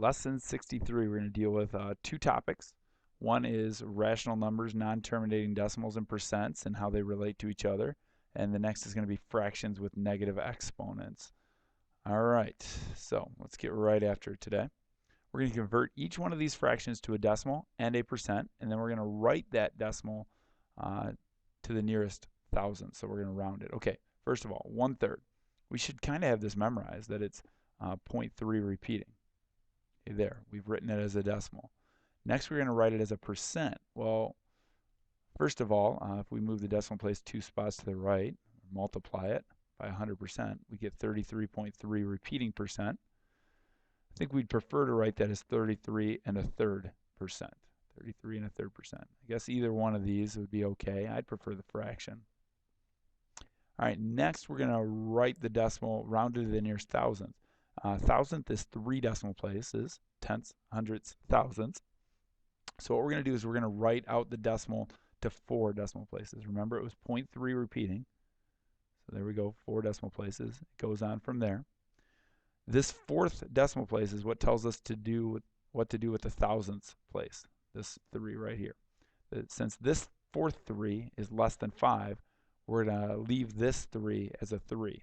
Lesson 63, we're going to deal with two topics. One is rational numbers, non-terminating decimals, and percents, and how they relate to each other. And the next is going to be fractions with negative exponents. All right, so let's get right after it today. We're going to convert each one of these fractions to a decimal and a percent, and then we're going to write that decimal to the nearest thousand. So we're going to round it. Okay, first of all, 1/3. We should kind of have this memorized, that it's 0.3 repeating. Okay, there, we've written it as a decimal. Next, we're going to write it as a percent. Well, first of all, if we move the decimal place 2 spots to the right, multiply it by 100%, we get 33.3 repeating percent. I think we'd prefer to write that as 33 1/3%. 33 1/3%. I guess either one of these would be okay. I'd prefer the fraction. All right, next we're going to write the decimal rounded to the nearest thousandth. Thousandth is 3 decimal places, tenths, hundredths, thousandths. So what we're going to do is we're going to write out the decimal to 4 decimal places. Remember, it was 0.3 repeating. So there we go, 4 decimal places. It goes on from there. This 4th decimal place is what tells us what to do with the thousandths place, this 3 right here. Since this 4th 3 is less than 5, we're going to leave this 3 as a 3.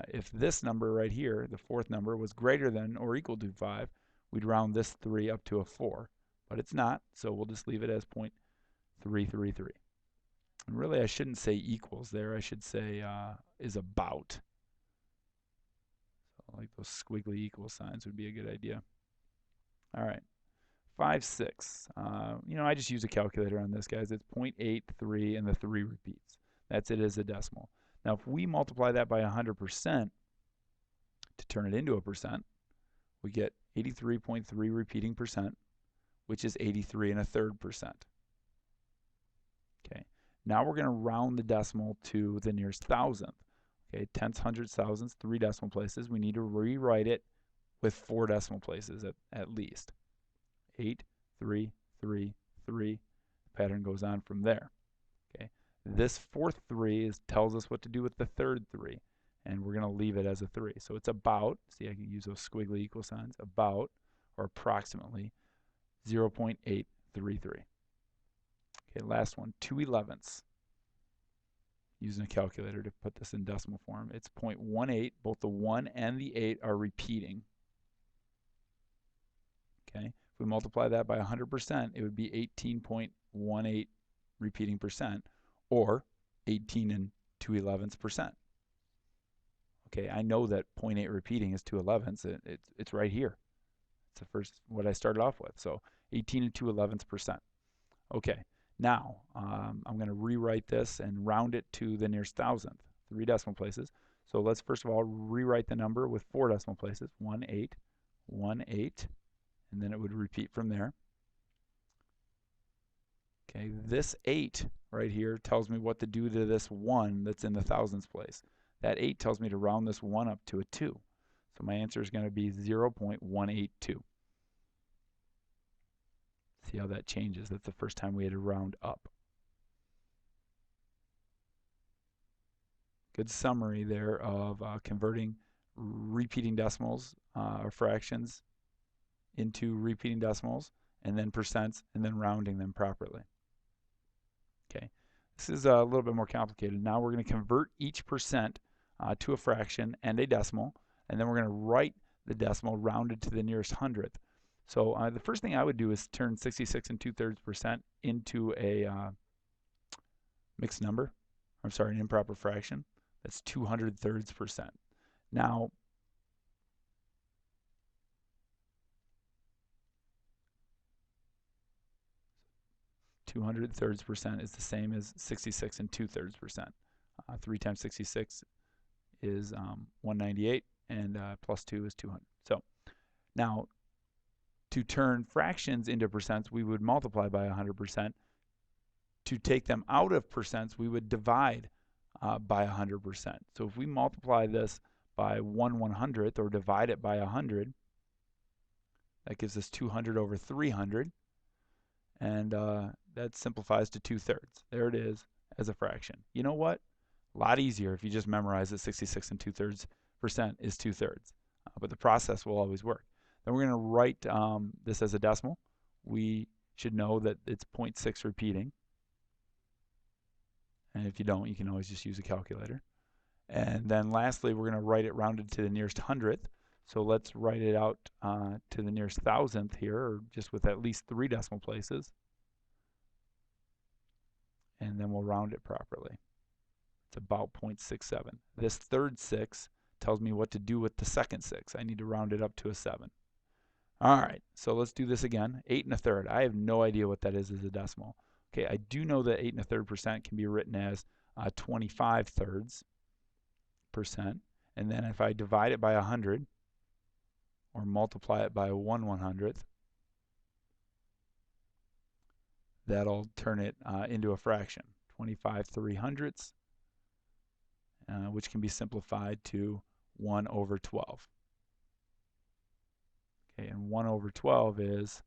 If this number right here, the 4th number, was greater than or equal to 5, we'd round this 3 up to a 4. But it's not, so we'll just leave it as 0.333. And really, I shouldn't say equals there. I should say is about. So like those squiggly equal signs would be a good idea. All right, 5, 6. I just use a calculator on this, guys. It's 0.83, and the 3 repeats. That's it as a decimal. Now, if we multiply that by 100% to turn it into a percent, we get 83.3 repeating percent, which is 83 1/3%. Okay. Now we're going to round the decimal to the nearest thousandth. Okay, tenths, hundredths, thousandths, 3 decimal places. We need to rewrite it with 4 decimal places at least. 8, 3, 3, 3. The pattern goes on from there. Okay. This 4th 3 tells us what to do with the 3rd 3, and we're going to leave it as a 3. So it's about, see, I can use those squiggly equal signs, about, or approximately 0.833. Okay, last one, 2/11. Using a calculator to put this in decimal form. It's 0.18. Both the 1 and the 8 are repeating. Okay, if we multiply that by 100%, it would be 18.18 repeating percent, or 18 2/11%. Okay, I know that 0.8 repeating is 2/11. It's right here. It's the first, what I started off with. So 18 2/11%. Okay, now I'm going to rewrite this and round it to the nearest thousandth, 3 decimal places. So let's first of all rewrite the number with 4 decimal places, 1, 8, 1, 8, and then it would repeat from there. Okay, this 8 right here tells me what to do to this 1 that's in the thousandths place. That 8 tells me to round this 1 up to a 2. So my answer is going to be 0.182. See how that changes? That's the first time we had to round up. Good summary there of converting repeating decimals or fractions into repeating decimals, and then percents, and then rounding them properly. Okay, this is a little bit more complicated. Now we're going to convert each percent to a fraction and a decimal, and then we're going to write the decimal rounded to the nearest hundredth. So the first thing I would do is turn 66 2/3% into a mixed number. I'm sorry, an improper fraction. That's 200/3%. Now, (200/3%) is the same as 66 2/3%. 3 times 66 is 198, and plus 2 is 200. So now, to turn fractions into percents, we would multiply by 100%. To take them out of percents, we would divide by 100%. So if we multiply this by 1/100th, or divide it by 100, that gives us 200/300, and that simplifies to 2/3. There it is as a fraction. You know what? A lot easier if you just memorize that 66 2/3% is 2/3. But the process will always work. Then we're going to write this as a decimal. We should know that it's 0.6 repeating. And if you don't, you can always just use a calculator. And then lastly, we're going to write it rounded to the nearest hundredth. So let's write it out to the nearest thousandth here, or just with at least 3 decimal places. And then we'll round it properly. It's about 0.67. This third 6 tells me what to do with the second 6. I need to round it up to a 7. All right, so let's do this again. 8 1/3. I have no idea what that is as a decimal. Okay, I do know that 8 1/3% can be written as 25 thirds percent. And then if I divide it by 100, or multiply it by 1/100th, that'll turn it into a fraction. 25 300ths, which can be simplified to 1 over 12. Okay, and 1 over 12 is,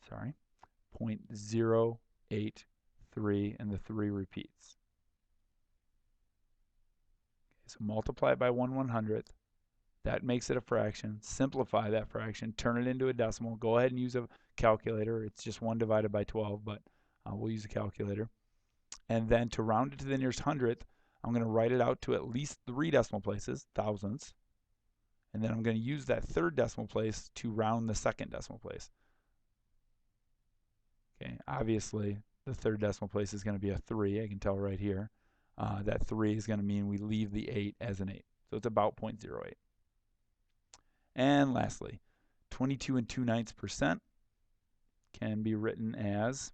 0.083, and the 3 repeats. Okay, so multiply it by 1/100th. That makes it a fraction. Simplify that fraction, turn it into a decimal. Go ahead and use a calculator. It's just 1 divided by 12, but we'll use a calculator. And then to round it to the nearest hundredth, I'm going to write it out to at least 3 decimal places, thousandths. And then I'm going to use that third decimal place to round the second decimal place. Okay, obviously the third decimal place is going to be a 3. I can tell right here. That 3 is going to mean we leave the 8 as an 8. So it's about 0.08. And lastly, 22 2/9% can be written as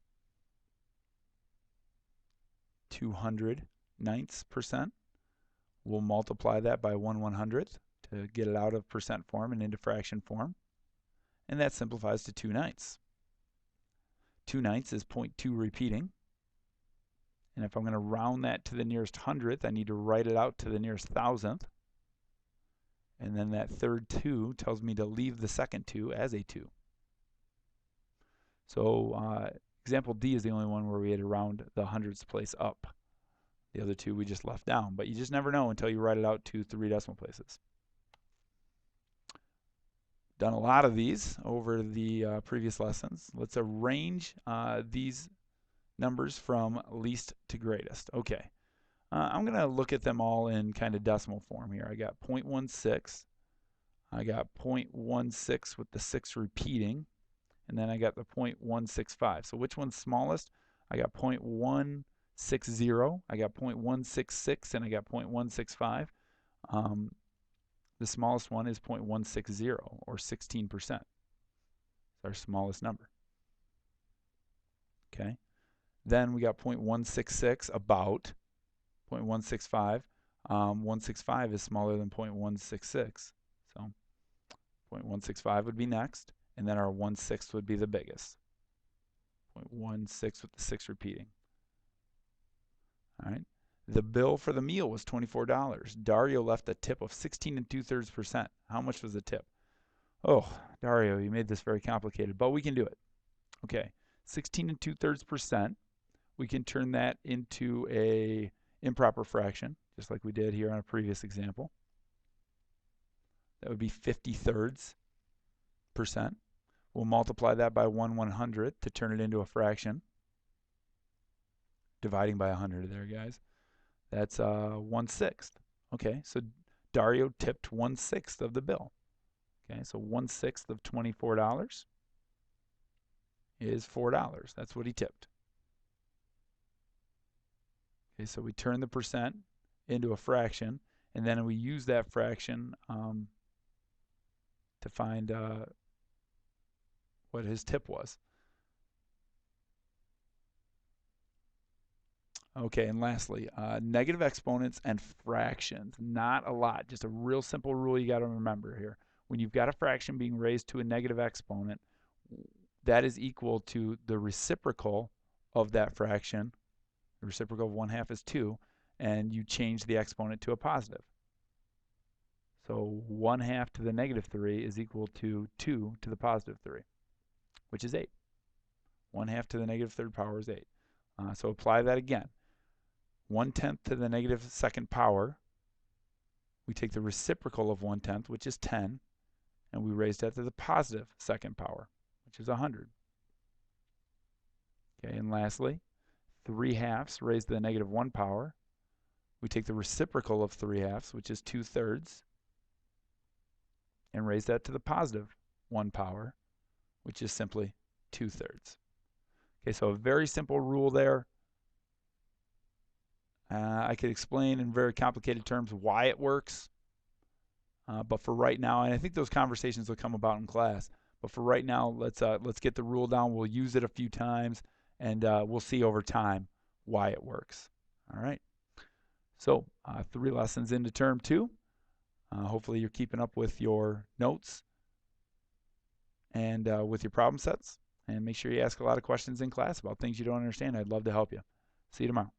200/9%. We'll multiply that by 1/100th to get it out of percent form and into fraction form. And that simplifies to 2/9. 2/9 is 0.2 repeating. And if I'm going to round that to the nearest hundredth, I need to write it out to the nearest thousandth. And then that third 2 tells me to leave the second 2 as a 2. So example D is the only one where we had to round the hundredths place up. The other 2 we just left down. But you just never know until you write it out to 3 decimal places. Done a lot of these over the previous lessons. Let's arrange these numbers from least to greatest. Okay. I'm going to look at them all in kind of decimal form here. I got 0.16. I got 0.16 with the 6 repeating. And then I got the 0.165. So which one's smallest? I got 0.160. I got 0.166. And I got 0.165. The smallest one is 0.160, or 16%. It's our smallest number. Okay. Then we got 0.166, about 0.165. 165 is smaller than 0.166. So 0.165 would be next. And then our 1/6 would be the biggest. 0.16 with the 6 repeating. All right. The bill for the meal was $24. Dario left a tip of 16 2/3%. How much was the tip? Oh, Dario, you made this very complicated, but we can do it. Okay, 16 2/3%. We can turn that into a improper fraction, just like we did here on a previous example. That would be 50 thirds percent. We'll multiply that by 1/100th to turn it into a fraction. Dividing by 100 there, guys. That's 1/6. Okay, so Dario tipped 1/6 of the bill. Okay, so 1/6 of $24 is $4. That's what he tipped. Okay, so we turn the percent into a fraction, and then we use that fraction to find what his tip was. Okay, and lastly, negative exponents and fractions. Not a lot, just a real simple rule you got to remember here. When you've got a fraction being raised to a negative exponent, that is equal to the reciprocal of that fraction. The reciprocal of 1/2 is 2, and you change the exponent to a positive. So 1/2 to the -3 is equal to 2 to the +3, which is 8. 1/2 to the -3rd power is 8. So apply that again. 1/10 to the -2nd power we take the reciprocal of 1/10, which is 10, and we raise that to the positive second power, which is 100. Okay, and lastly, 3/2 raised to the negative 1 power. We take the reciprocal of 3/2, which is 2/3, and raise that to the positive 1 power, which is simply 2/3. Okay, so a very simple rule there. I could explain in very complicated terms why it works, but for right now, and I think those conversations will come about in class, but for right now, let's get the rule down. We'll use it a few times, and we'll see over time why it works. All right. So 3 lessons into term 2. Hopefully you're keeping up with your notes and with your problem sets. And make sure you ask a lot of questions in class about things you don't understand. I'd love to help you. See you tomorrow.